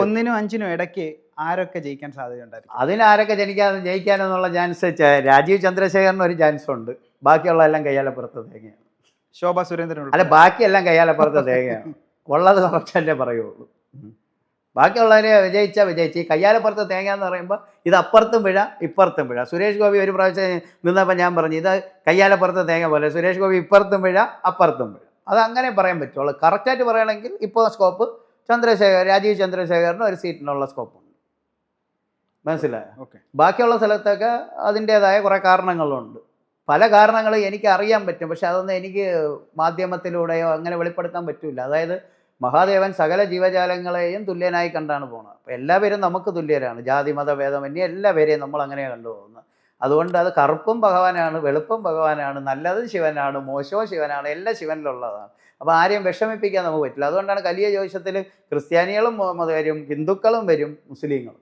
1നും 5നും ഇടയ്ക്ക് ആരൊക്കെ ജയിക്കാൻ സാധ്യതയുണ്ടായിരുന്നു? അതിനാരൊക്കെ ജയിക്കാനെന്നുള്ള ചാൻസ് രാജീവ് ചന്ദ്രശേഖരന് ഒരു ചാൻസ് ഉണ്ട്. ബാക്കിയുള്ളതെല്ലാം കയ്യാലപ്പുറത്ത് തേങ്ങയാണ്. ശോഭാ സുരേന്ദ്രൻ അല്ല, ബാക്കിയെല്ലാം കയ്യാലപ്പുറത്ത് തേങ്ങയാണ്. ഉള്ളത് കുറച്ചല്ലേ പറയുള്ളൂ. ബാക്കിയുള്ളവരെ വിജയിച്ച് ഈ കയ്യാലപ്പുറത്ത് തേങ്ങ എന്ന് പറയുമ്പോൾ ഇത് അപ്പുറത്തും പിഴ ഇപ്പുറത്തും പിഴ. സുരേഷ് ഗോപി ഒരു പ്രാവശ്യം നിന്നപ്പോൾ ഞാൻ പറഞ്ഞു ഇത് കയ്യാലപ്പുറത്ത് തേങ്ങ പോലെ. സുരേഷ് ഗോപി ഇപ്പുറത്തും പിഴ അപ്പുറത്തും പിഴ. അതങ്ങനെ പറയാൻ പറ്റുള്ളൂ. കറക്റ്റായിട്ട് പറയുകയാണെങ്കിൽ ഇപ്പോൾ സ്കോപ്പ് രാജീവ് ചന്ദ്രശേഖരന് ഒരു സീറ്റിനുള്ള സ്കോപ്പുണ്ട്. മനസ്സിലായോ? ഓക്കെ. ബാക്കിയുള്ള സ്ഥലത്തൊക്കെ അതിൻ്റേതായ കുറേ കാരണങ്ങളുണ്ട്. പല കാരണങ്ങൾ എനിക്ക് അറിയാൻ പറ്റും, പക്ഷെ അതൊന്നും എനിക്ക് മാധ്യമത്തിലൂടെയോ അങ്ങനെ വെളിപ്പെടുത്താൻ പറ്റില്ല. അതായത് മഹാദേവൻ സകല ജീവജാലങ്ങളെയും തുല്യനായി കണ്ടാണ് പോകുന്നത്. അപ്പോൾ എല്ലാവരും നമുക്ക് തുല്യരാണ്. ജാതി മത ഭേദമന്യേ എല്ലാവരെയും നമ്മൾ അങ്ങനെയാണ് കണ്ടുപോകുന്നത്. അതുകൊണ്ട് അത് കറുപ്പും ഭഗവാനാണ്, വെളുപ്പും ഭഗവാനാണ്, നല്ലതും ശിവനാണ്, മോശവും ശിവനാണ്, എല്ലാം ശിവനിലുള്ളതാണ്. അപ്പോൾ ആരെയും വിഷമിപ്പിക്കാൻ നമുക്ക് പറ്റില്ല. അതുകൊണ്ടാണ് കലിയ ജ്യോതിഷത്തിൽ ക്രിസ്ത്യാനികളും വരും, ഹിന്ദുക്കളും വരും, മുസ്ലിങ്ങളും.